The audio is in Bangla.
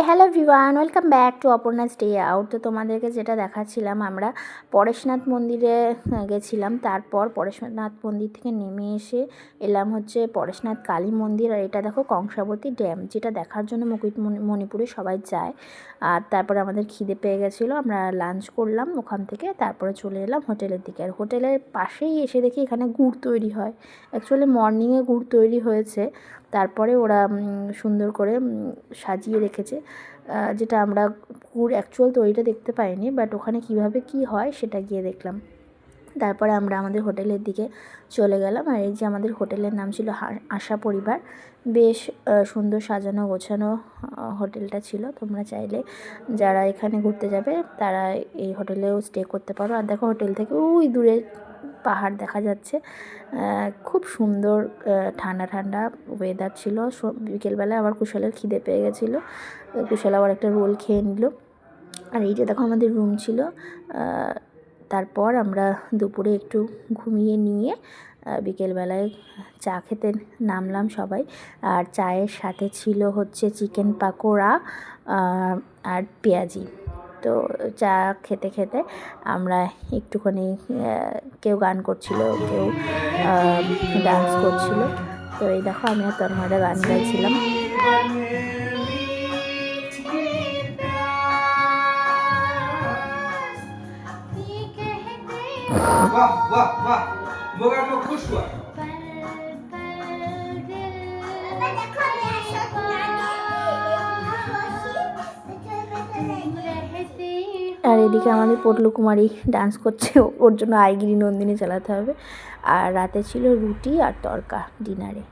Hello everyone, welcome back to Aparna's day out. তো তোমাদেরকে যেটা দেখাচ্ছিলাম, আমরা পরেশনাথ মন্দিরে গেছিলাম। তারপর পরেশনাথ মন্দির থেকে নেমে এসে এলাম হচ্ছে পরেশনাথ কালী মন্দির। আর এটা দেখো কংসাবতী ড্যাম, যেটা দেখার জন্য মণিপুরে সবাই যায়। আর তারপরে আমাদের খিদে পেয়ে গেছিলো, আমরা লাঞ্চ করলাম ওখান থেকে। তারপরে চলে এলাম হোটেলের দিকে। আর হোটেলের পাশেই এসে দেখি এখানে গুড় তৈরি হয়। অ্যাকচুয়ালি মর্নিংয়ে গুড় তৈরি হয়েছে, তারপরে ওরা সুন্দর করে সাজিয়ে রেখেছে। যেটা আমরা গুড় অ্যাকচুয়াল তৈরিটা দেখতে পাইনি, বাট ওখানে কিভাবে কি হয় সেটা গিয়ে দেখলাম। তারপরে আমরা আমাদের হোটেলের দিকে চলে গেলাম। আর এই যে আমাদের হোটেলের নাম ছিল আশা পরিবার। বেশ সুন্দর সাজানো গোছানো হোটেলটা ছিল। তোমরা চাইলে যারা এখানে ঘুরতে যাবে তারা এই হোটেলেও স্টে করতে পারো। আর দেখো হোটেল থেকে ওই দূরে পাহাড় দেখা যাচ্ছে। খুব সুন্দর ঠান্ডা ঠান্ডা ওয়েদার ছিল। বিকেলবেলায় আবার কুশলের খিদে পেয়ে গেছিলো, কুশল আবার একটা রোল খেয়ে নিল। আর এই যে দেখো আমাদের রুম ছিল। তারপর আমরা দুপুরে একটু ঘুমিয়ে নিয়ে বিকেলবেলায় চা খেতে নামলাম সবাই। আর চায়ের সাথে ছিল হচ্ছে চিকেন পাকোড়া আর পেঁয়াজি। তো চা খেতে খেতে আমরা একটুখানি কেউ গান করছিল, কেউ ডান্স করছিল। তো এই দেখো আমি আর তন্ময়দা গান গাইছিলাম। वाह वाह वाह मगर मैं खुश हुआ। আর এদিকে আমাদের পটলু কুমারী ডান্স করছে, ওর জন্য আইগিরি নন্দিনী চালাতে হবে। আর রাতে ছিল রুটি আর তড়কা ডিনারে।